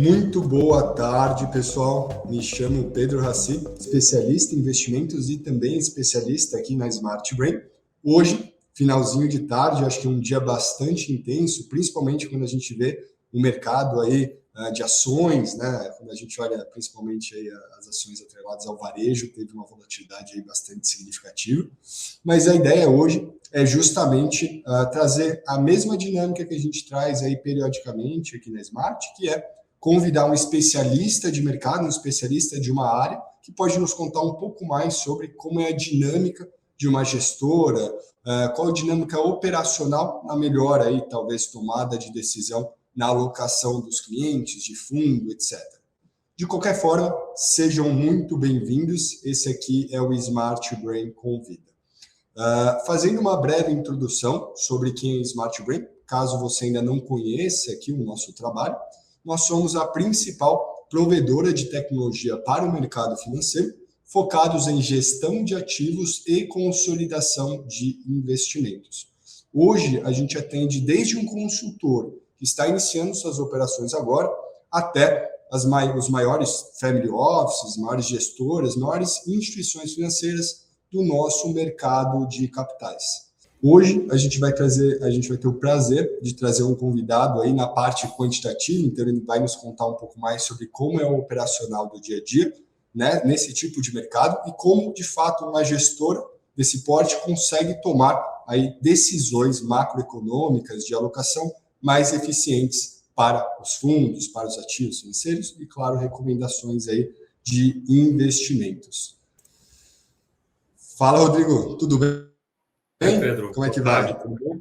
Muito boa tarde, pessoal. Me chamo Pedro Raci, especialista em investimentos e também especialista aqui na Smart Brain. Hoje, finalzinho de tarde, acho que é um dia bastante intenso, principalmente quando a gente vê o mercado aí de ações, né? Quando a gente olha principalmente aí as ações atreladas ao varejo, teve uma volatilidade aí bastante significativa. Mas a ideia hoje é justamente trazer a mesma dinâmica que a gente traz aí periodicamente aqui na Smart, que é convidar um especialista de mercado, um especialista de uma área, que pode nos contar um pouco mais sobre como é a dinâmica de uma gestora, qual a dinâmica operacional na melhor aí, talvez, tomada de decisão na alocação dos clientes, de fundo, etc. De qualquer forma, sejam muito bem-vindos. Esse aqui é o Smart Brain Convida. Fazendo uma breve introdução sobre quem é Smart Brain, caso você ainda não conheça aqui o nosso trabalho, nós somos a principal provedora de tecnologia para o mercado financeiro, focados em gestão de ativos e consolidação de investimentos. Hoje, a gente atende desde um consultor que está iniciando suas operações agora, até os maiores family offices, maiores gestoras, maiores instituições financeiras do nosso mercado de capitais. Hoje a gente vai ter o prazer de trazer um convidado aí na parte quantitativa, então ele vai nos contar um pouco mais sobre como é o operacional do dia a dia, né, nesse tipo de mercado e como de fato uma gestora desse porte consegue tomar aí decisões macroeconômicas de alocação mais eficientes para os fundos, para os ativos financeiros e, claro, recomendações aí de investimentos. Fala, Rodrigo, tudo bem? Oi, Pedro. Como é que Boa tarde, vai? tudo bom?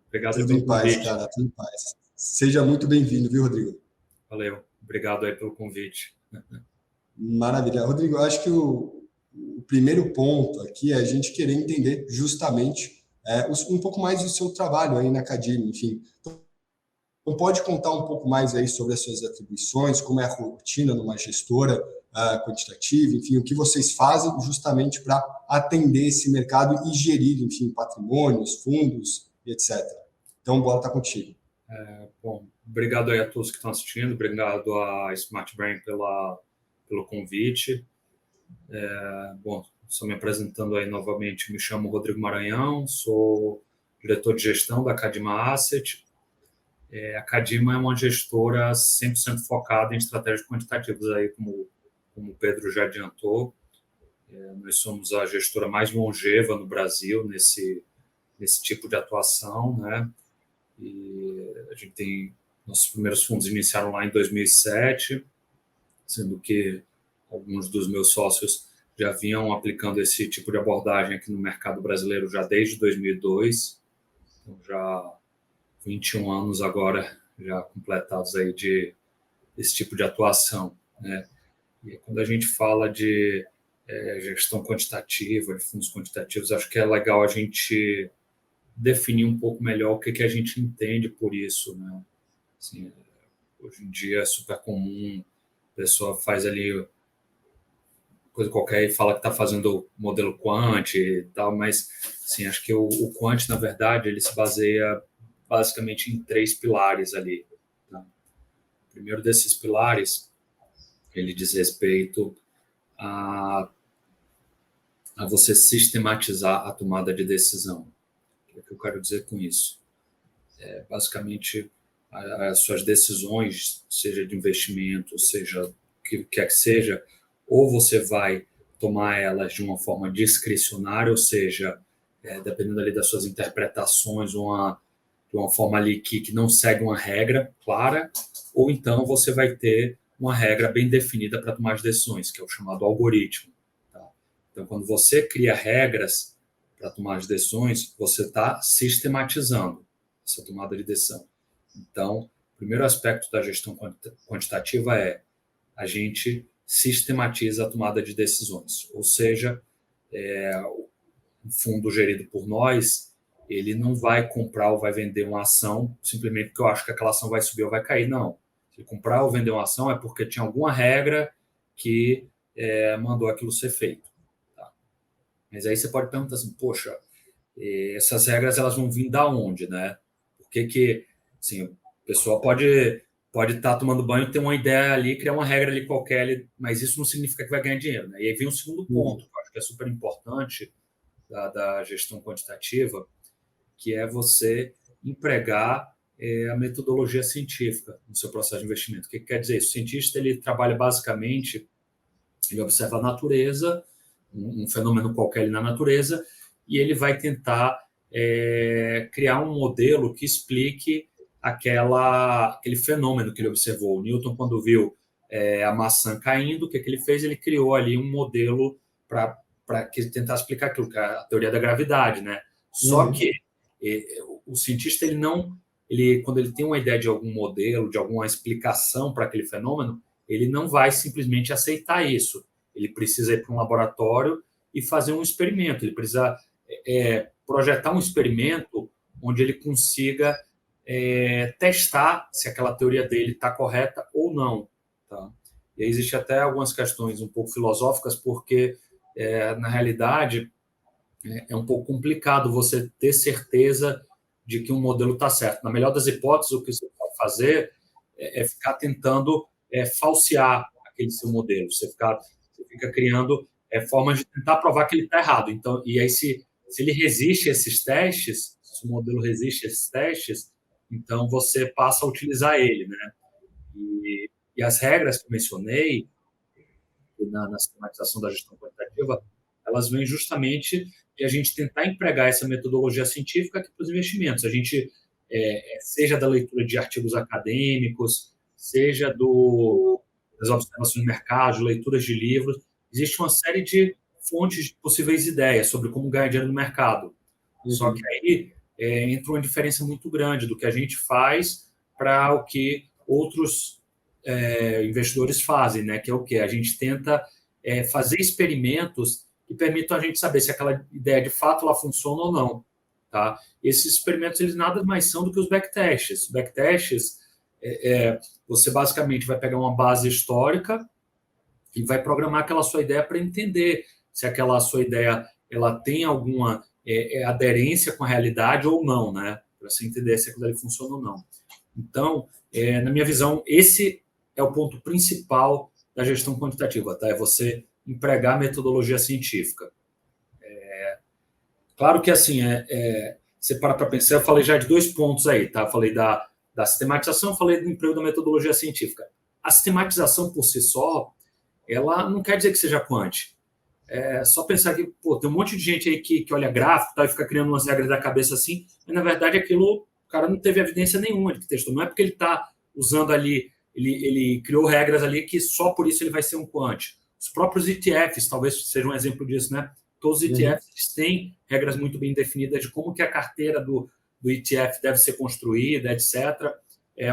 Obrigado aí Tudo pelo em paz, convite. cara, tudo em paz. Seja muito bem-vindo, viu, Rodrigo? Valeu. Obrigado aí pelo convite. Maravilha. Rodrigo, eu acho que o primeiro ponto aqui é a gente querer entender justamente um pouco mais do seu trabalho aí na Cadime, enfim. Então, pode contar um pouco mais aí sobre as suas atribuições, como é a rotina numa gestora quantitativa, enfim, o que vocês fazem justamente para atender esse mercado e gerir, enfim, patrimônios, fundos e etc. Então, bora estar contigo. Bom, obrigado aí a todos que estão assistindo, obrigado a Smart Brain pelo convite. Bom, só me apresentando aí novamente, me chamo Rodrigo Maranhão, sou diretor de gestão da Cadima Asset. A Cadima é uma gestora 100% focada em estratégias quantitativas, aí, como o Pedro já adiantou. Nós somos a gestora mais longeva no Brasil nesse tipo de atuação, né? E a gente tem nossos primeiros fundos iniciaram lá em 2007, sendo que alguns dos meus sócios já vinham aplicando esse tipo de abordagem aqui no mercado brasileiro já desde 2002, então já 21 anos agora já completados aí desse tipo de atuação, né? E quando a gente fala de gestão quantitativa, de fundos quantitativos, acho que é legal a gente definir um pouco melhor o que a gente entende por isso, né? Assim, hoje em dia é super comum, a pessoa faz ali coisa qualquer e fala que está fazendo modelo quant e tal, mas assim, acho que o quant, na verdade, ele se baseia basicamente em três pilares ali. Tá? O primeiro desses pilares, ele diz respeito a, a você sistematizar a tomada de decisão. O que eu quero dizer com isso? Basicamente, as suas decisões, seja de investimento, seja o que quer que seja, ou você vai tomar elas de uma forma discricionária, ou seja, dependendo ali das suas interpretações, de uma forma ali que não segue uma regra clara, ou então você vai ter uma regra bem definida para tomar as decisões, que é o chamado algoritmo. Tá? Então, quando você cria regras para tomar as decisões, você está sistematizando essa tomada de decisão. Então, o primeiro aspecto da gestão quantitativa é a gente sistematiza a tomada de decisões, ou seja, um fundo gerido por nós, ele não vai comprar ou vai vender uma ação simplesmente porque eu acho que aquela ação vai subir ou vai cair, não. Se comprar ou vender uma ação é porque tinha alguma regra que mandou aquilo ser feito. Tá? Mas aí você pode perguntar assim, poxa, essas regras elas vão vir da onde, né? Por que assim, o pessoal pode pode estar tomando banho, ter uma ideia ali, criar uma regra ali qualquer, ali, mas isso não significa que vai ganhar dinheiro, né? E aí vem o segundo ponto, que eu acho que é super importante da gestão quantitativa, que é você empregar a metodologia científica no seu processo de investimento. O que quer dizer isso? O cientista ele trabalha basicamente, ele observa a natureza, um fenômeno qualquer ali na natureza, e ele vai tentar criar um modelo que explique aquele fenômeno que ele observou. O Newton, quando viu a maçã caindo, o que ele fez? Ele criou ali um modelo para tentar explicar aquilo, que é a teoria da gravidade, né? Só que o cientista, quando ele tem uma ideia de algum modelo, de alguma explicação para aquele fenômeno, ele não vai simplesmente aceitar isso. Ele precisa ir para um laboratório e fazer um experimento. Ele precisa projetar um experimento onde ele consiga testar se aquela teoria dele está correta ou não. Tá? E aí existe até algumas questões um pouco filosóficas, porque, na realidade, é um pouco complicado você ter certeza de que um modelo está certo. Na melhor das hipóteses, o que você pode fazer é ficar tentando falsear aquele seu modelo. Você fica criando formas de tentar provar que ele está errado. Então, e aí, se ele resiste a esses testes, se o modelo resiste a esses testes, então você passa a utilizar ele, né? E as regras que eu mencionei na sistematização da gestão quantitativa, elas vêm justamente de a gente tentar empregar essa metodologia científica aqui para os investimentos. A gente, seja da leitura de artigos acadêmicos, seja das observações de mercado, leituras de livros, existe uma série de fontes de possíveis ideias sobre como ganhar dinheiro no mercado. Só que aí entra uma diferença muito grande do que a gente faz para o que outros investidores fazem, né? Que é o quê? A gente tenta fazer experimentos que permitam a gente saber se aquela ideia de fato ela funciona ou não. Tá? Esses experimentos eles nada mais são do que os backtests. Backtests, você basicamente vai pegar uma base histórica e vai programar aquela sua ideia para entender se aquela sua ideia ela tem alguma aderência com a realidade ou não, né? Para você entender se aquilo ali funciona ou não. Então, na minha visão, esse é o ponto principal da gestão quantitativa, tá? É você empregar metodologia científica. Claro que, assim, você para pensar, eu falei já de 2 pontos aí, tá? Eu falei da sistematização, falei do emprego da metodologia científica. A sistematização por si só, ela não quer dizer que seja quant. É só pensar que, tem um monte de gente aí que olha gráfico tá, e fica criando umas regras da cabeça assim, mas, na verdade, aquilo, o cara não teve evidência nenhuma de que testou. Não é porque ele está usando ali, ele criou regras ali que só por isso ele vai ser um quant. Os próprios ETFs talvez sejam um exemplo disso, né? Todos os ETFs têm regras muito bem definidas de como que a carteira do ETF deve ser construída, etc.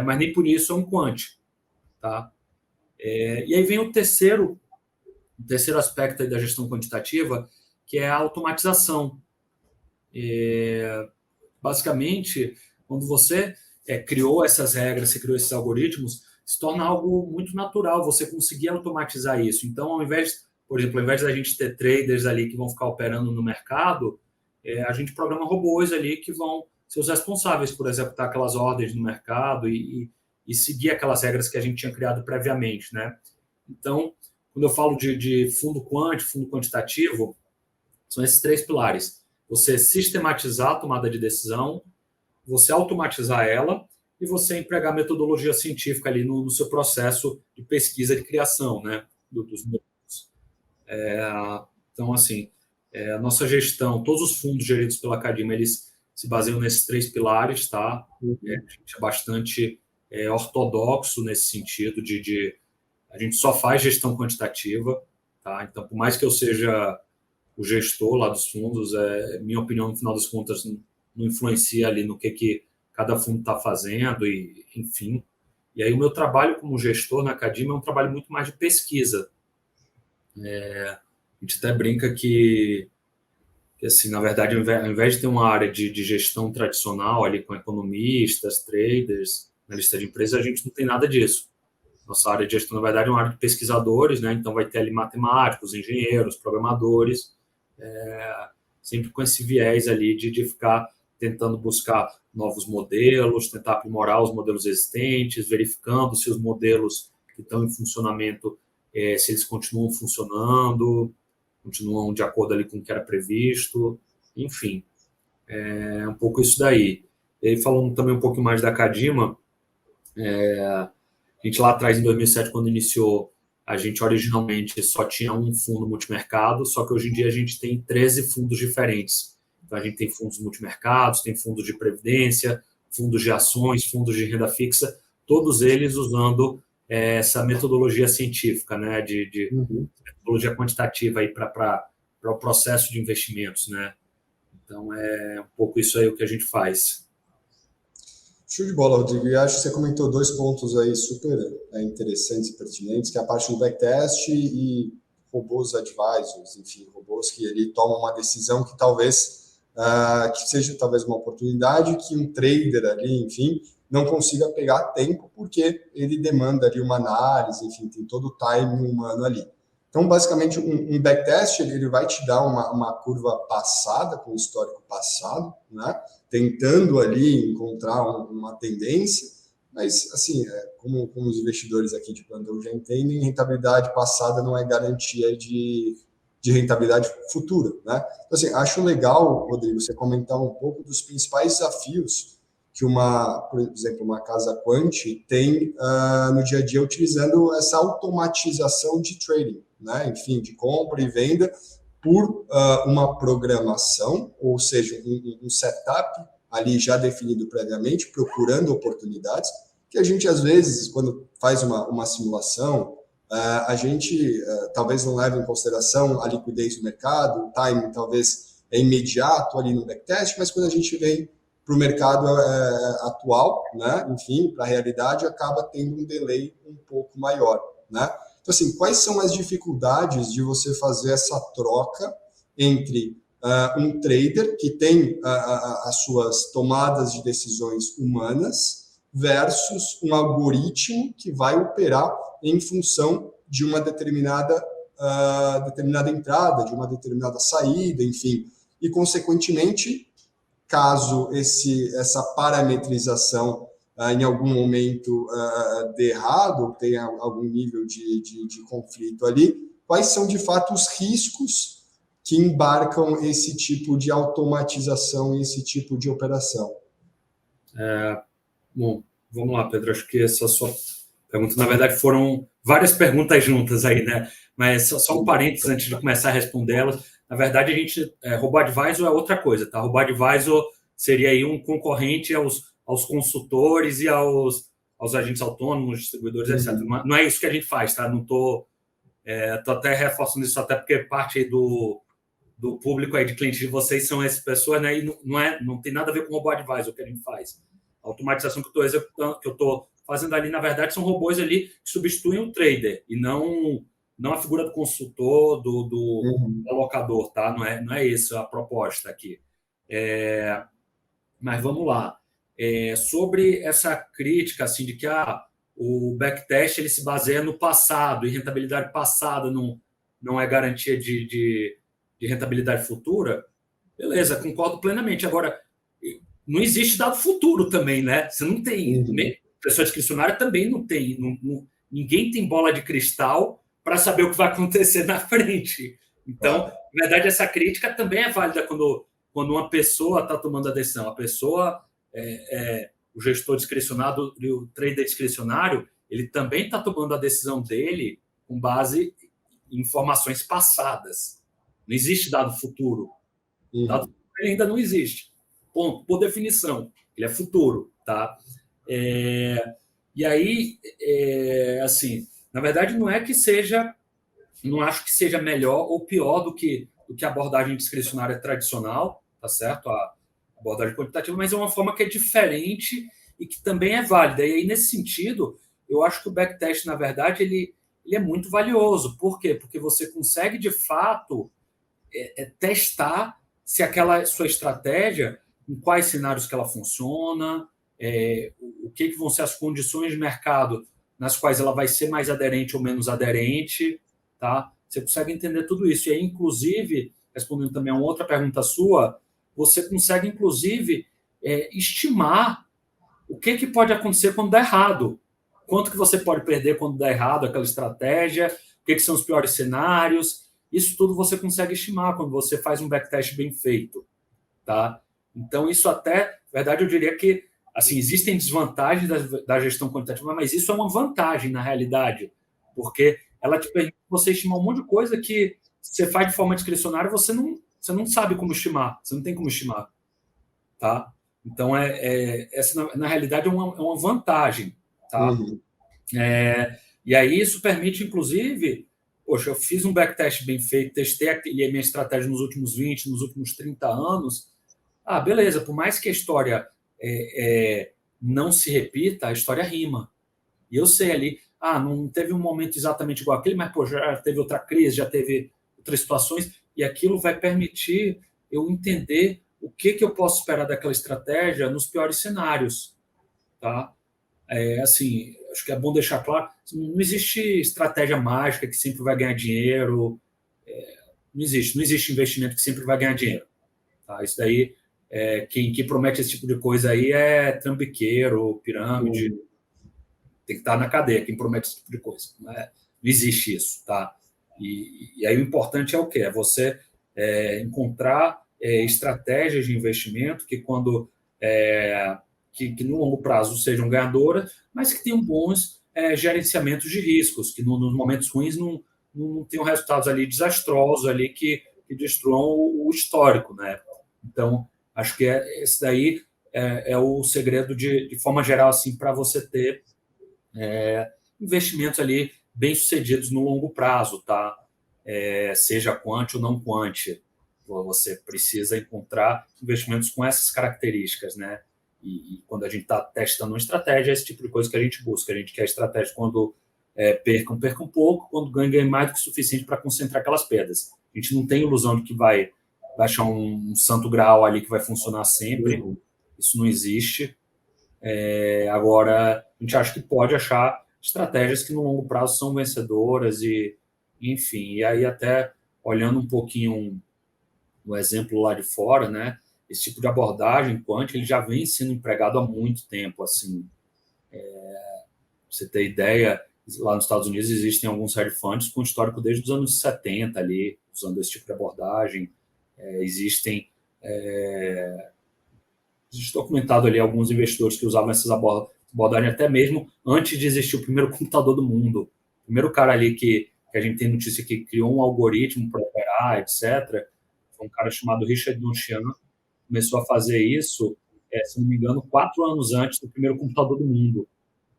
Mas nem por isso é um quant. Tá? E aí vem o terceiro aspecto aí da gestão quantitativa, que é a automatização. Basicamente, quando você criou essas regras, você criou esses algoritmos, se torna algo muito natural você conseguir automatizar isso. Então, por exemplo, ao invés da gente ter traders ali que vão ficar operando no mercado, a gente programa robôs ali que vão ser os responsáveis por executar aquelas ordens no mercado e seguir aquelas regras que a gente tinha criado previamente, né? Então, quando eu falo de fundo quantitativo, são esses 3 pilares. Você sistematizar a tomada de decisão, você automatizar ela e você empregar metodologia científica ali no seu processo de pesquisa de criação, né, dos modelos. Então, assim, a nossa gestão, todos os fundos geridos pela Academia, eles se baseiam nesses 3 pilares, tá? A gente é bastante ortodoxo nesse sentido a gente só faz gestão quantitativa, tá? Então, por mais que eu seja o gestor lá dos fundos, minha opinião, no final das contas, não influencia ali no que cada fundo está fazendo, e enfim. E aí o meu trabalho como gestor na Academia é um trabalho muito mais de pesquisa. A gente até brinca que assim, na verdade, ao invés de ter uma área de gestão tradicional ali com economistas, traders, na lista de empresas, a gente não tem nada disso. Nossa área de gestão, na verdade, é uma área de pesquisadores, né? Então vai ter ali matemáticos, engenheiros, programadores, sempre com esse viés ali de ficar tentando buscar novos modelos, tentar aprimorar os modelos existentes, verificando se os modelos que estão em funcionamento, se eles continuam funcionando, continuam de acordo ali com o que era previsto, enfim, é um pouco isso daí. E aí, falando também um pouco mais da Cadima, a gente lá atrás, em 2007, quando iniciou, a gente originalmente só tinha um fundo multimercado, só que hoje em dia a gente tem 13 fundos diferentes. Então, a gente tem fundos multimercados, tem fundos de previdência, fundos de ações, fundos de renda fixa, todos eles usando essa metodologia científica, né, de metodologia quantitativa para o processo de investimentos, né? Então, é um pouco isso aí o que a gente faz. Show de bola, Rodrigo. E acho que você comentou 2 pontos aí super interessantes e pertinentes, que é a parte do backtest e robôs advisors, enfim, robôs que ele tomam uma decisão que talvez que seja talvez uma oportunidade que um trader ali, enfim, não consiga pegar a tempo, porque ele demanda ali uma análise, enfim, tem todo o time humano ali. Então, basicamente, um backtest ele vai te dar uma curva passada, com o histórico passado, né? Tentando ali encontrar uma tendência, mas, assim, como os investidores aqui de plantão já entendem, rentabilidade passada não é garantia de rentabilidade futura, né? Então, assim, acho legal, Rodrigo, você comentar um pouco dos principais desafios que por exemplo, uma casa quant tem no dia a dia utilizando essa automatização de trading, né? Enfim, de compra e venda por uma programação, ou seja, um setup ali já definido previamente, procurando oportunidades, que a gente, às vezes, quando faz uma simulação, a gente talvez não leve em consideração a liquidez do mercado, o timing talvez é imediato ali no backtest, mas quando a gente vem para o mercado atual, né, enfim, para a realidade, acaba tendo um delay um pouco maior, né? Então, assim, quais são as dificuldades de você fazer essa troca entre um trader que tem as suas tomadas de decisões humanas versus um algoritmo que vai operar em função de uma determinada entrada, de uma determinada saída, enfim, e, consequentemente, caso essa parametrização em algum momento dê errado, ou tenha algum nível de conflito ali, quais são, de fato, os riscos que embarcam esse tipo de automatização e esse tipo de operação? Bom, vamos lá, Pedro. Acho que essa sua pergunta, na verdade, foram várias perguntas juntas aí, né? Mas só um parênteses antes de começar a respondê-las. Na verdade, robô-advisor é outra coisa, tá? Robô-advisor seria aí um concorrente aos consultores e aos agentes autônomos, distribuidores, etc. Não é isso que a gente faz, tá? Não tô até reforçando isso, até porque parte aí do público aí de clientes de vocês são essas pessoas, né? E não tem nada a ver com robô-advisor que a gente faz. A automatização que eu estou executando, que eu estou fazendo ali, na verdade, são robôs ali que substituem o trader e não a figura do consultor, do alocador, tá? Não é essa a proposta aqui. Mas vamos lá. Sobre essa crítica assim, de que o backtest ele se baseia no passado e rentabilidade passada não é garantia de rentabilidade futura, beleza, concordo plenamente. Agora, não existe dado futuro também, né? Você não tem. Pessoa discricionária também não tem. Ninguém tem bola de cristal para saber o que vai acontecer na frente. Então, na verdade, essa crítica também é válida quando uma pessoa está tomando a decisão. A pessoa, o gestor discricionário e o trader discricionário, ele também está tomando a decisão dele com base em informações passadas. Não existe dado futuro. Dado futuro ainda não existe. Ponto, por definição. Ele é futuro, tá? E aí, assim, na verdade, não acho que seja melhor ou pior do que a abordagem discricionária tradicional, tá certo? A abordagem quantitativa, mas é uma forma que é diferente e que também é válida. E aí, nesse sentido, eu acho que o backtest, na verdade, ele é muito valioso. Por quê? Porque você consegue, de fato, testar se aquela sua estratégia, em quais cenários que ela funciona, o que vão ser as condições de mercado nas quais ela vai ser mais aderente ou menos aderente, tá? Você consegue entender tudo isso. E aí, inclusive, respondendo também a uma outra pergunta sua, você consegue, inclusive, estimar o que pode acontecer quando der errado. Quanto que você pode perder quando der errado aquela estratégia, o que são os piores cenários. Isso tudo você consegue estimar quando você faz um backtest bem feito. Tá? Então, isso até, na verdade, eu diria que assim, existem desvantagens da gestão quantitativa, mas isso é uma vantagem na realidade, porque ela te permite você estimar um monte de coisa que você faz de forma discricionária e você não sabe como estimar, você não tem como estimar. Tá? Então, essa, na realidade, é uma vantagem. Tá? E aí isso permite, inclusive, poxa, eu fiz um backtest bem feito, testei a minha estratégia nos últimos 20, nos últimos 30 anos. Beleza, por mais que a história não se repita, a história rima. E eu sei ali, não teve um momento exatamente igual aquele, mas pô, já teve outra crise, já teve outras situações, e aquilo vai permitir eu entender o que eu posso esperar daquela estratégia nos piores cenários. Tá? Assim, acho que é bom deixar claro, não existe estratégia mágica que sempre vai ganhar dinheiro, não existe investimento que sempre vai ganhar dinheiro. Tá? Isso daí, quem promete esse tipo de coisa aí é trambiqueiro, pirâmide, tem que estar na cadeia, quem promete esse tipo de coisa. Não existe isso. Tá? E aí o importante é o quê? É você encontrar estratégias de investimento que quando... que no longo prazo sejam ganhadoras, mas que tenham bons gerenciamentos de riscos, que nos momentos ruins não tenham resultados ali desastrosos ali que destruam o histórico, né? Então, acho que esse daí é o segredo de forma geral assim para você ter investimentos ali bem sucedidos no longo prazo, tá? Seja quant ou não quant, você precisa encontrar investimentos com essas características, né? E quando a gente está testando uma estratégia, é esse tipo de coisa que a gente busca. A gente quer estratégia quando percam pouco, quando ganhem mais do que o suficiente para concentrar aquelas perdas. A gente não tem ilusão de que vai achar um santo grau ali que vai funcionar sempre. Isso não existe. Agora, a gente acha que pode achar estratégias que no longo prazo são vencedoras enfim. E aí até olhando um pouquinho o exemplo lá de fora, né? Esse tipo de abordagem quant ele já vem sendo empregado há muito tempo. Assim, você ter ideia, lá nos Estados Unidos existem alguns hedge funds com histórico desde os anos 70 ali, usando esse tipo de abordagem. Existe documentado ali alguns investidores que usavam essas abordagens até mesmo antes de existir o primeiro computador do mundo. O primeiro cara ali que a gente tem notícia que criou um algoritmo para operar, etc., foi um cara chamado Richard Donchian. Começou a fazer isso, se não me engano, 4 anos antes do primeiro computador do mundo.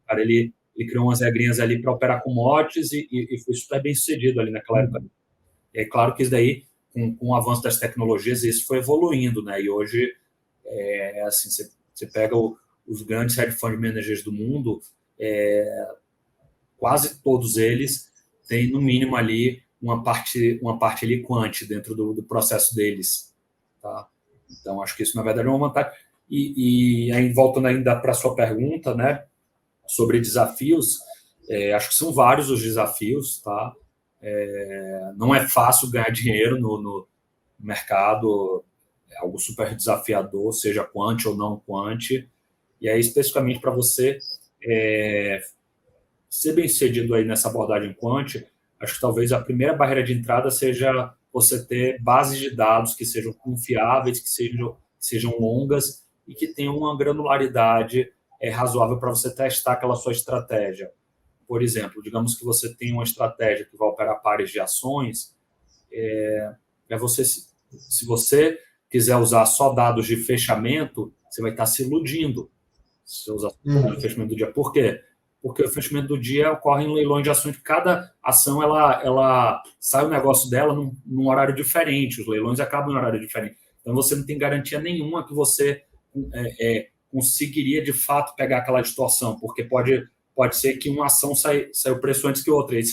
Cara, ele criou umas regrinhas ali para operar commodities e foi super bem sucedido ali naquela época. É claro que isso daí, com o avanço das tecnologias, isso foi evoluindo, né? E hoje, assim, você pega os grandes hedge fund managers do mundo, quase todos eles têm, no mínimo, ali uma parte ali quant dentro do processo deles, tá? Então, acho que isso, na verdade, é uma vantagem. E aí, voltando ainda para a sua pergunta, né, sobre desafios, acho que são vários os desafios, tá? Não é fácil ganhar dinheiro no mercado, é algo super desafiador, seja quant ou não quant. E aí, especificamente para você ser bem sucedido aí nessa abordagem quant, acho que talvez a primeira barreira de entrada seja você ter bases de dados que sejam confiáveis, que sejam longas e que tenham uma granularidade razoável para você testar aquela sua estratégia. Por exemplo, digamos que você tem uma estratégia que vai operar pares de ações, se você quiser usar só dados de fechamento, você vai estar se iludindo se você usar o fechamento do dia. Por quê? Porque o fechamento do dia ocorre em leilões de ações, que cada ação ela sai o negócio dela num horário diferente, os leilões acabam em horário diferente. Então, você não tem garantia nenhuma que você conseguiria, de fato, pegar aquela distorção, porque pode ser que uma ação saiu preço antes que outra. Aí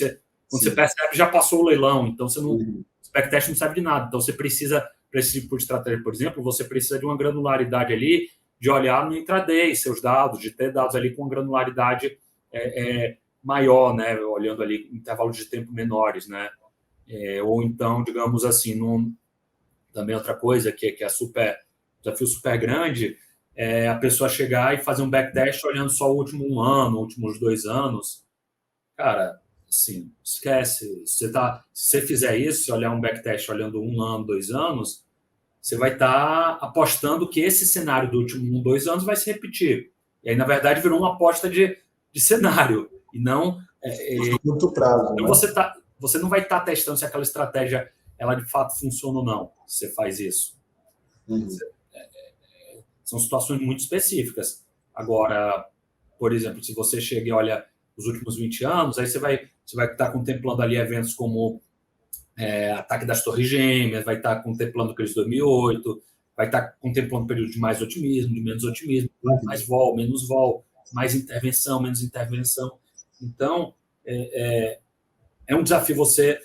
quando você percebe, já passou o leilão, então você não... O backtest não serve de nada. Então, você precisa, para esse tipo de estratégia, por exemplo, você precisa de uma granularidade ali, de olhar no intraday seus dados, de ter dados ali com granularidade maior, né? Olhando ali intervalos de tempo menores, né? Ou então, digamos assim, também outra coisa que é desafio super grande a pessoa chegar e fazer um backtest olhando só o último 1 ano, últimos 2 anos. Cara, assim, esquece. Se você fizer isso, se olhar um backtest olhando 1 ano, 2 anos, você vai estar apostando que esse cenário do último 1, 2 anos vai se repetir. E aí, na verdade, virou uma aposta de cenário. E não. Curto prazo, Então, né? você não vai estar testando se aquela estratégia ela de fato funciona ou não. Se você faz isso. Uhum. São situações muito específicas. Agora, por exemplo, se você chega e olha os últimos 20 anos, aí você vai estar contemplando ali eventos como ataque das Torres Gêmeas, vai estar contemplando crise de 2008, vai estar contemplando período de mais otimismo, de menos otimismo, mais vol, menos vol, mais intervenção, menos intervenção. Então, é um desafio você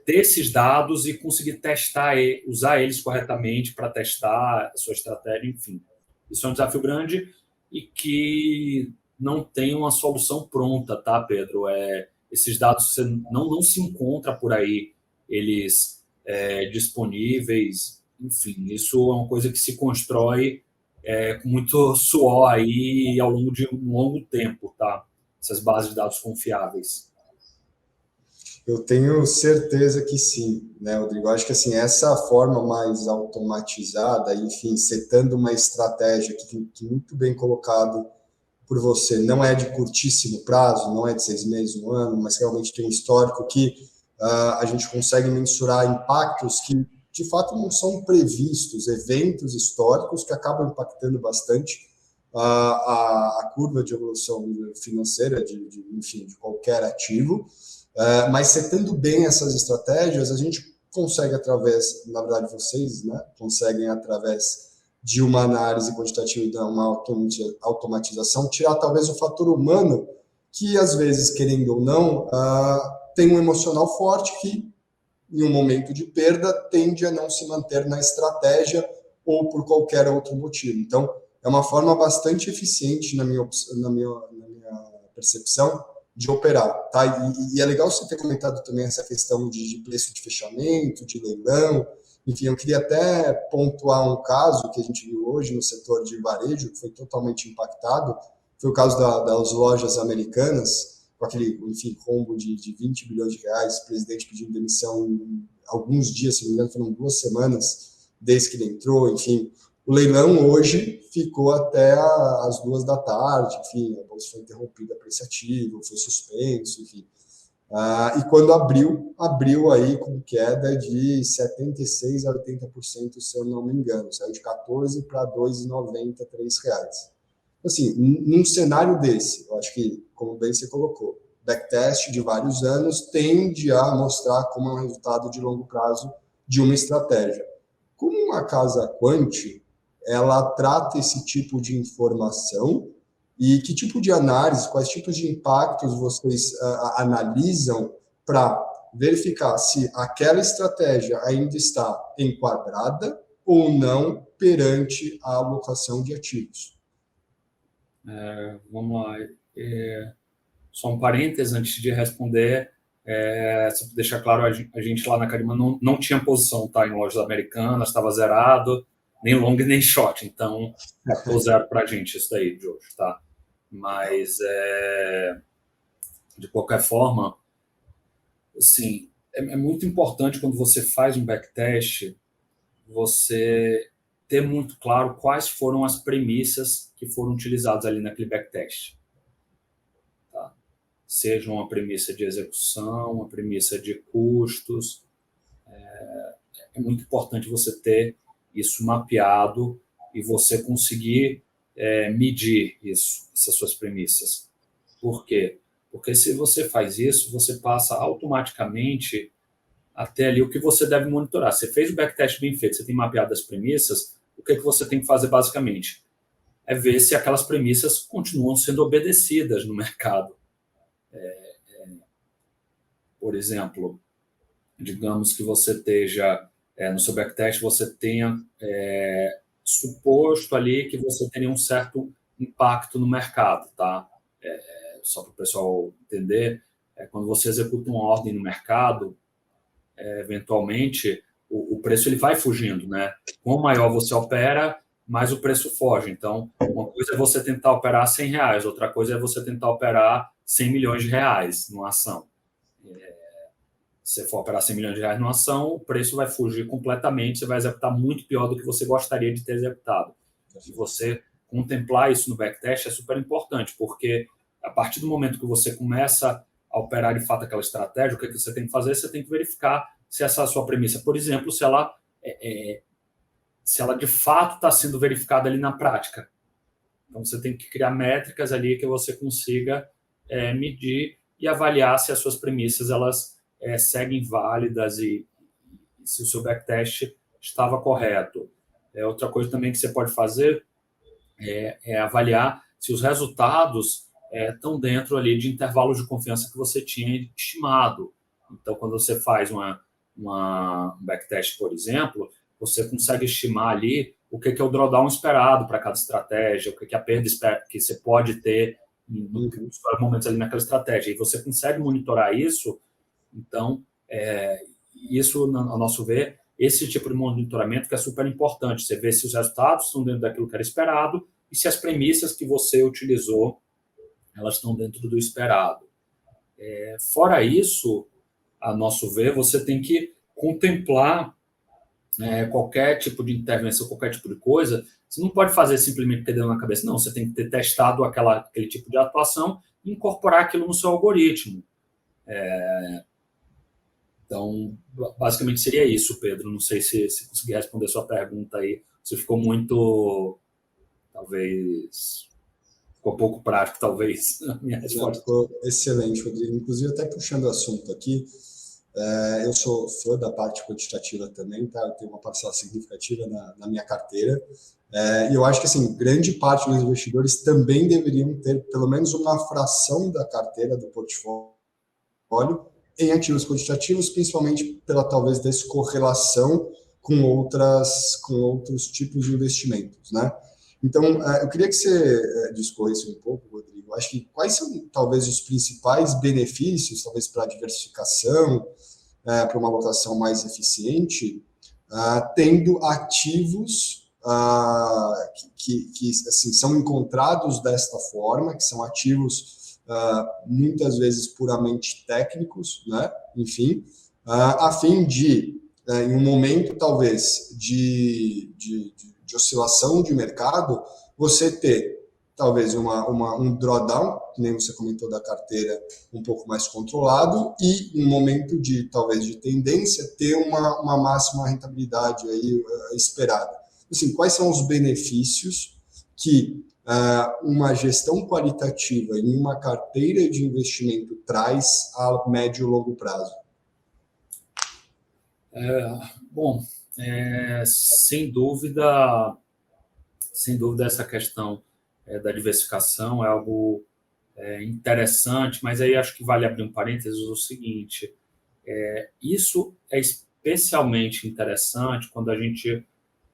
ter esses dados e conseguir testar, usar eles corretamente para testar a sua estratégia, enfim. Isso é um desafio grande e que não tem uma solução pronta, tá, Pedro? Esses dados você não se encontra por aí, eles disponíveis, enfim, isso é uma coisa que se constrói com muito suor aí ao longo de um longo tempo, tá? Essas bases de dados confiáveis. Eu tenho certeza que sim, né, Rodrigo? Eu acho que assim, essa forma mais automatizada, enfim, setando uma estratégia que muito bem colocado por você, não é de curtíssimo prazo, não é de 6 meses, 1 ano, mas realmente tem histórico que a gente consegue mensurar impactos que de fato não são previstos, eventos históricos que acabam impactando bastante a curva de evolução financeira enfim, de qualquer ativo. Mas setando bem essas estratégias, a gente consegue através, na verdade vocês, né, conseguem através de uma análise quantitativa e de uma automatização, tirar talvez o fator humano, que às vezes, querendo ou não, tem um emocional forte que, em um momento de perda, tende a não se manter na estratégia ou por qualquer outro motivo. Então, é uma forma bastante eficiente, na minha percepção, de operar, tá? E é legal você ter comentado também essa questão de preço de fechamento, de leilão. Enfim, eu queria até pontuar um caso que a gente viu hoje no setor de varejo, que foi totalmente impactado, foi o caso das lojas americanas, com aquele, enfim, rombo de 20 bilhões de reais, o presidente pedindo demissão em alguns dias, se não me engano, foram 2 semanas desde que ele entrou, enfim. O leilão hoje ficou até as 2 da tarde, enfim, a bolsa foi interrompida apreciativa, foi suspenso, enfim. E quando abriu aí com queda de 76% a 80%, se eu não me engano, saiu de 14 para R$ 2,93. Assim, num cenário desse, eu acho que, como bem você colocou, backtest de vários anos tende a mostrar como é um resultado de longo prazo de uma estratégia. Como uma casa quant, ela trata esse tipo de informação e que tipo de análise, quais tipos de impactos vocês analisam para verificar se aquela estratégia ainda está enquadrada ou não perante a alocação de ativos? Vamos lá. Só um parênteses antes de responder. Só para deixar claro, a gente lá na Cadima não tinha posição, tá? Em lojas americanas, estava zerado, nem long nem short. Então, ficou zero para a gente isso daí de hoje, tá? Mas, de qualquer forma, assim, é muito importante quando você faz um backtest, você ter muito claro quais foram as premissas que foram utilizadas ali naquele backtest. Tá? Seja uma premissa de execução, uma premissa de custos. É muito importante você ter isso mapeado e você conseguir medir isso, essas suas premissas. Por quê? Porque se você faz isso, você passa automaticamente até ali o que você deve monitorar. Você fez o backtest bem feito, você tem mapeado as premissas, o que você tem que fazer basicamente? É ver se aquelas premissas continuam sendo obedecidas no mercado. Por exemplo, digamos que você esteja, no seu backtest, você tenha suposto ali que você teria um certo impacto no mercado, tá? Só para o pessoal entender, quando você executa uma ordem no mercado, eventualmente o preço ele vai fugindo, né? Quanto maior você opera, mas o preço foge. Então, uma coisa é você tentar operar R$ 100, outra coisa é você tentar operar 100 milhões de reais numa ação. Se você for operar 100 milhões de reais numa ação, o preço vai fugir completamente, você vai executar muito pior do que você gostaria de ter executado. E você contemplar isso no backtest é super importante, porque a partir do momento que você começa a operar de fato aquela estratégia, o que você tem que fazer? Você tem que verificar se essa sua premissa, por exemplo, se ela de fato está sendo verificada ali na prática. Então, você tem que criar métricas ali que você consiga medir e avaliar se as suas premissas elas seguem válidas e se o seu backtest estava correto. Outra coisa também que você pode fazer é avaliar se os resultados estão dentro ali de intervalos de confiança que você tinha estimado. Então, quando você faz um backtest, por exemplo, você consegue estimar ali o que é o drawdown esperado para cada estratégia, o que é a perda que você pode ter nos momentos ali naquela estratégia. E você consegue monitorar isso. Então, isso, ao nosso ver, esse tipo de monitoramento que é super importante. Você vê se os resultados estão dentro daquilo que era esperado e se as premissas que você utilizou elas estão dentro do esperado. Fora isso, a nosso ver, você tem que contemplar qualquer tipo de intervenção, qualquer tipo de coisa. Você não pode fazer simplesmente porque deu na cabeça. Não, você tem que ter testado aquele tipo de atuação e incorporar aquilo no seu algoritmo. Então, basicamente seria isso, Pedro. Não sei se consegui responder a sua pergunta aí. Você ficou muito, talvez, ficou pouco prático, talvez, a minha resposta. Ficou excelente, Rodrigo. Inclusive, até puxando o assunto aqui, eu sou fã da parte quantitativa também, tá? Eu tenho uma parcela significativa na minha carteira. E eu acho que, assim, grande parte dos investidores também deveriam ter pelo menos uma fração da carteira do portfólio em ativos quantitativos, principalmente pela talvez descorrelação com outros tipos de investimentos, né? Então, eu queria que você discorresse um pouco, Rodrigo. Acho que quais são talvez os principais benefícios, talvez para a diversificação, para uma alocação mais eficiente, tendo ativos que assim, são encontrados desta forma, que são ativos muitas vezes puramente técnicos, né? Enfim, a fim de, em um momento talvez de oscilação de mercado, você ter talvez um drawdown, que nem você comentou da carteira, um pouco mais controlado, e um momento de talvez de tendência ter uma máxima rentabilidade aí esperada. Assim, quais são os benefícios que uma gestão qualitativa em uma carteira de investimento traz a médio e longo prazo? Sem dúvida essa questão da diversificação é algo interessante, mas aí acho que vale abrir um parênteses o seguinte, isso é especialmente interessante quando a gente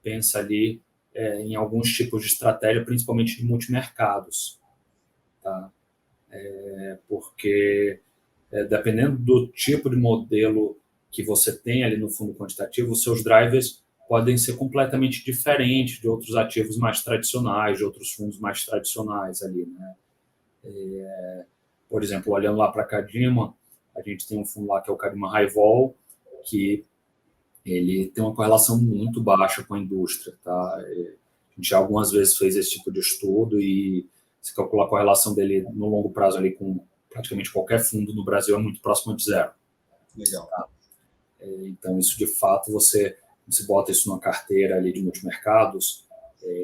pensa ali em alguns tipos de estratégia, principalmente de multimercados, tá? Porque dependendo do tipo de modelo que você tem ali no fundo quantitativo, os seus drivers podem ser completamente diferentes de outros ativos mais tradicionais, de outros fundos mais tradicionais ali, né? Por exemplo, olhando lá para a Cadima, a gente tem um fundo lá que é o Cadima High Vol, que ele tem uma correlação muito baixa com a indústria, tá? A gente já algumas vezes fez esse tipo de estudo e se calcular a correlação dele no longo prazo ali com praticamente qualquer fundo no Brasil é muito próximo de zero. Legal. Tá? Então, isso de fato, você bota isso numa carteira ali de multimercados,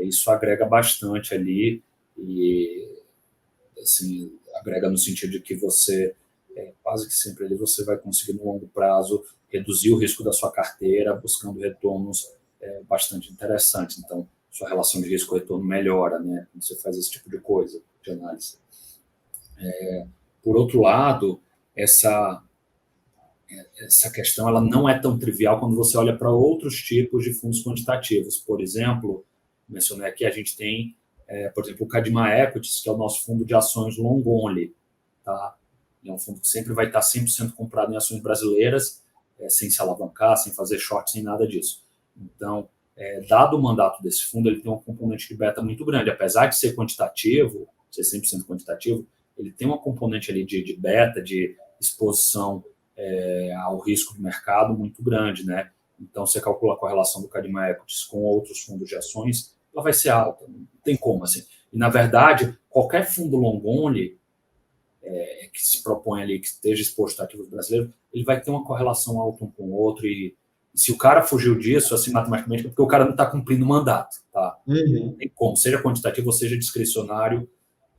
isso agrega bastante ali e, assim, agrega no sentido de que você, quase que sempre ali, você vai conseguir no longo prazo reduzir o risco da sua carteira, buscando retornos bastante interessantes. Então, sua relação de risco-retorno melhora, né, quando você faz esse tipo de coisa, de análise. Por outro lado, essa questão ela não é tão trivial quando você olha para outros tipos de fundos quantitativos. Por exemplo, mencionei aqui, a gente tem, por exemplo, o Cadima Equities, que é o nosso fundo de ações long only. Tá? É um fundo que sempre vai estar 100% comprado em ações brasileiras, sem se alavancar, sem fazer short, sem nada disso. Então, dado o mandato desse fundo, ele tem um componente de beta muito grande. Apesar de ser quantitativo, ser 100% quantitativo, ele tem uma componente ali de beta, de exposição ao risco do mercado muito grande, né? Então, você calcula a correlação do Cadima Equities com outros fundos de ações, ela vai ser alta, não tem como, assim. E, na verdade, qualquer fundo long only que se propõe ali, que esteja exposto a ativos brasileiros, ele vai ter uma correlação alta um com o outro e se o cara fugiu disso, assim, matematicamente, é porque o cara não está cumprindo o mandato, tá? Não tem como, seja quantitativo ou seja discricionário,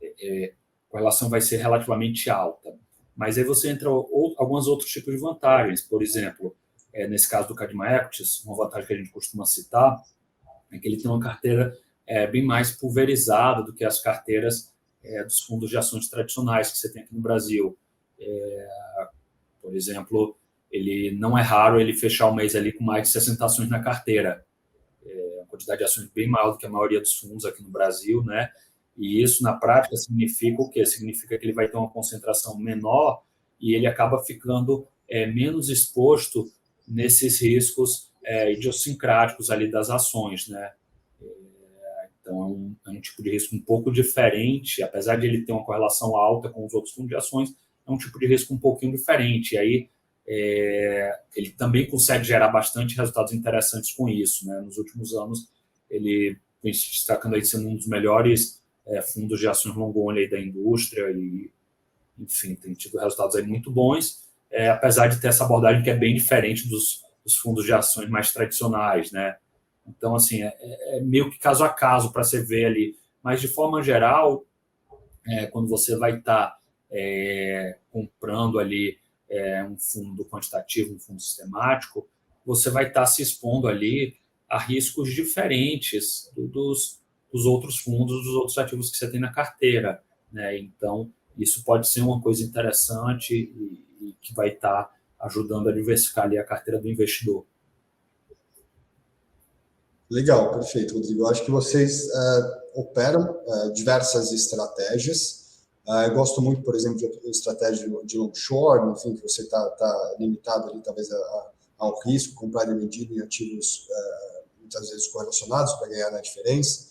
a correlação vai ser relativamente alta. Mas aí você entra alguns outros tipos de vantagens. Por exemplo, nesse caso do Cadima Equities, uma vantagem que a gente costuma citar é que ele tem uma carteira bem mais pulverizada do que as carteiras dos fundos de ações tradicionais que você tem aqui no Brasil. Por exemplo, ele não é raro ele fechar o mês ali com mais de 60 ações na carteira. Uma quantidade de ações bem maior do que a maioria dos fundos aqui no Brasil, né? E isso, na prática, significa o quê? Significa que ele vai ter uma concentração menor e ele acaba ficando menos exposto nesses riscos idiosincráticos ali das ações, né? Então, é um tipo de risco um pouco diferente, apesar de ele ter uma correlação alta com os outros fundos de ações, é um tipo de risco um pouquinho diferente. E aí, ele também consegue gerar bastante resultados interessantes com isso, né? Nos últimos anos, ele vem se destacando aí sendo um dos melhores fundos de ações long only da indústria e, enfim, tem tido resultados aí muito bons, apesar de ter essa abordagem que é bem diferente dos fundos de ações mais tradicionais, né? Então, assim, é meio que caso a caso para você ver ali. Mas, de forma geral, quando você vai estar comprando ali um fundo quantitativo, um fundo sistemático, você vai estar se expondo ali a riscos diferentes dos outros fundos, dos outros ativos que você tem na carteira, né? Então, isso pode ser uma coisa interessante e que vai estar ajudando a diversificar ali a carteira do investidor. Legal, perfeito, Rodrigo. Eu acho que vocês operam diversas estratégias. Eu gosto muito, por exemplo, de estratégia de long short, enfim, que você está limitado ali, talvez, ao risco, comprar e vendido em ativos muitas vezes correlacionados para ganhar na diferença.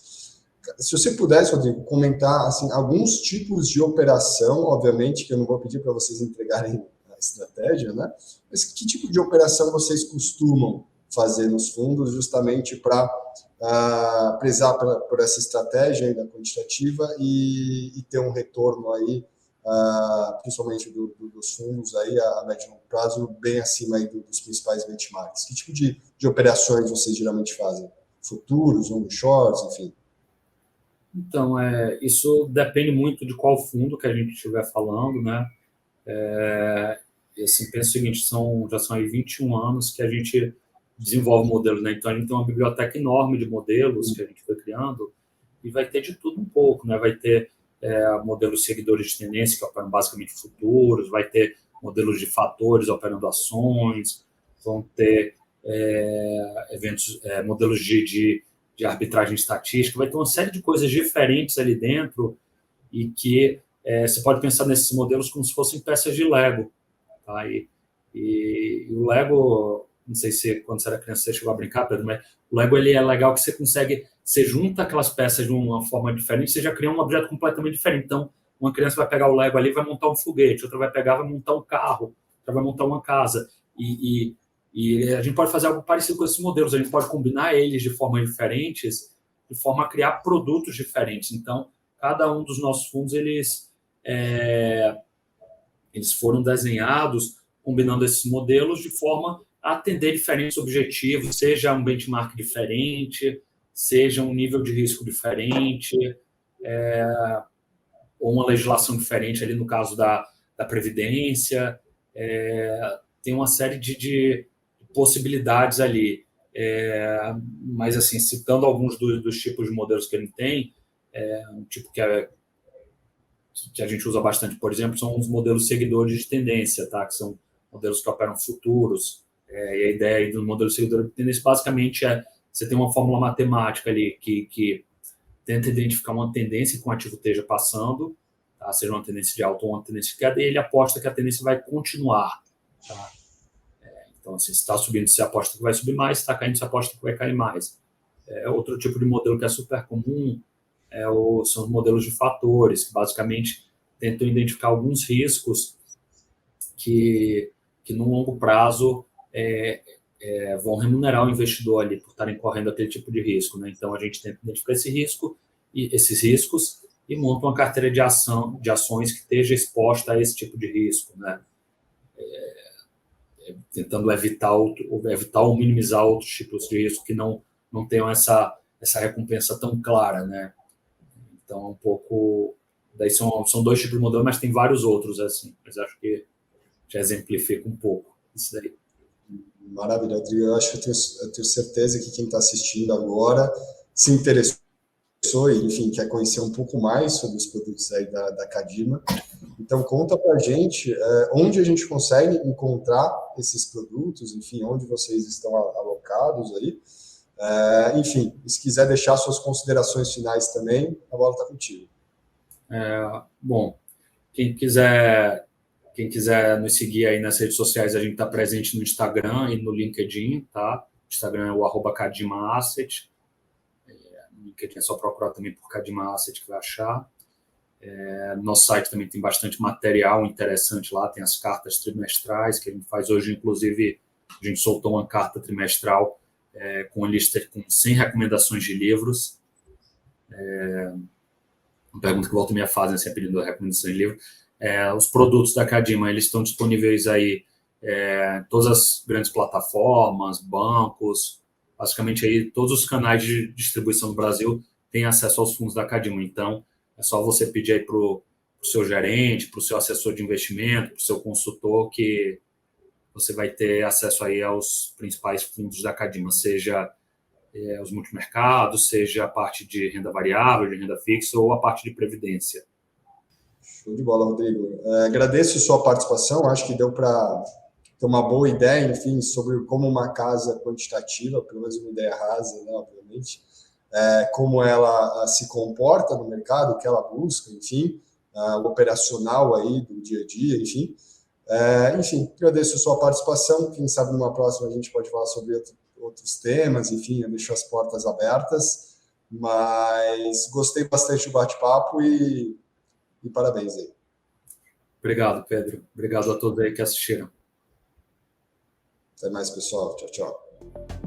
Se você pudesse, Rodrigo, comentar assim, alguns tipos de operação, obviamente que eu não vou pedir para vocês entregarem a estratégia, né? Mas que tipo de operação vocês costumam fazer nos fundos justamente para prezar por essa estratégia aí da quantitativa e ter um retorno aí, principalmente dos fundos aí a médio e longo prazo, bem acima aí dos principais benchmarks. Que tipo de operações vocês geralmente fazem? Futuros, long shorts, enfim? Então, isso depende muito de qual fundo que a gente estiver falando, né? Assim, pensa o seguinte, já são aí 21 anos que a gente desenvolve modelos, né? Então, a gente tem uma biblioteca enorme de modelos que a gente foi criando e vai ter de tudo um pouco, né? Vai ter modelos seguidores de tendência que operam basicamente futuros, vai ter modelos de fatores operando ações, vão ter modelos de arbitragem estatística, vai ter uma série de coisas diferentes ali dentro e que você pode pensar nesses modelos como se fossem peças de Lego. Tá? E o Lego, não sei se quando você era criança você chegou a brincar, Pedro, mas o Lego ele é legal que você junta aquelas peças de uma forma diferente, você já cria um objeto completamente diferente. Então, uma criança vai pegar o Lego ali e vai montar um foguete, outra vai pegar vai montar um carro, outra vai montar uma casa. E a gente pode fazer algo parecido com esses modelos, a gente pode combinar eles de formas diferentes, de forma a criar produtos diferentes. Então, cada um dos nossos fundos, eles foram desenhados combinando esses modelos de forma a atender diferentes objetivos, seja um benchmark diferente, seja um nível de risco diferente, ou uma legislação diferente ali no caso da Previdência. Tem uma série de possibilidades ali. Mas, assim, citando alguns dos tipos de modelos que ele tem, um tipo que a gente usa bastante, por exemplo, são os modelos seguidores de tendência, tá? Que são modelos que operam futuros. E a ideia aí do modelo seguidor de tendência, basicamente, você tem uma fórmula matemática ali que tenta identificar uma tendência que um ativo esteja passando, tá? Seja uma tendência de alta ou uma tendência de queda, e ele aposta que a tendência vai continuar. Tá? Então, assim, se está subindo, você aposta que vai subir mais, se está caindo, você aposta que vai cair mais. Outro tipo de modelo que é super comum são os modelos de fatores, que basicamente tentam identificar alguns riscos que no longo prazo vão remunerar o investidor ali por estarem correndo aquele tipo de risco, né? Então, a gente tenta identificar esses riscos e monta uma carteira de ações que esteja exposta a esse tipo de risco, né? Tentando evitar ou minimizar outros tipos de risco que não tenham essa recompensa tão clara, né? Então, um pouco... Daí são dois tipos de modelo, mas tem vários outros, assim. Mas acho que já exemplifica um pouco isso daí. Maravilha, Rodrigo. Eu acho que eu tenho certeza que quem está assistindo agora se interessou e, enfim, quer conhecer um pouco mais sobre os produtos aí da Cadima. Então, conta para a gente onde a gente consegue encontrar esses produtos, enfim, onde vocês estão alocados aí. Enfim, se quiser deixar suas considerações finais também, a bola está contigo. Bom, quem quiser nos seguir aí nas redes sociais, a gente está presente no Instagram e no LinkedIn, tá? O Instagram é o @CadimaAsset. No LinkedIn é só procurar também por Cadima Asset que vai achar. Nosso site também tem bastante material interessante lá, tem as cartas trimestrais que a gente faz hoje, inclusive a gente soltou uma carta trimestral com uma lista com 100 recomendações de livros. Uma pergunta que volta e meia fazem, assim, pedindo recomendações de livro. Os produtos da Cadima, eles estão disponíveis aí em todas as grandes plataformas, bancos, basicamente aí todos os canais de distribuição do Brasil têm acesso aos fundos da Cadima. Então, é só você pedir aí para o seu gerente, para o seu assessor de investimento, para o seu consultor, que você vai ter acesso aí aos principais fundos da Cadima, seja os multimercados, seja a parte de renda variável, de renda fixa ou a parte de previdência. Show de bola, Rodrigo. Agradeço sua participação, acho que deu para ter uma boa ideia, enfim, sobre como uma casa quantitativa, pelo menos uma ideia rasa, né, obviamente, como ela se comporta no mercado, o que ela busca, enfim, o operacional aí do dia a dia, enfim. Enfim, agradeço a sua participação, quem sabe numa próxima a gente pode falar sobre outros temas, enfim, eu deixo as portas abertas, mas gostei bastante do bate-papo e parabéns aí. Obrigado, Pedro. Obrigado a todos aí que assistiram. Até mais, pessoal. Tchau, tchau.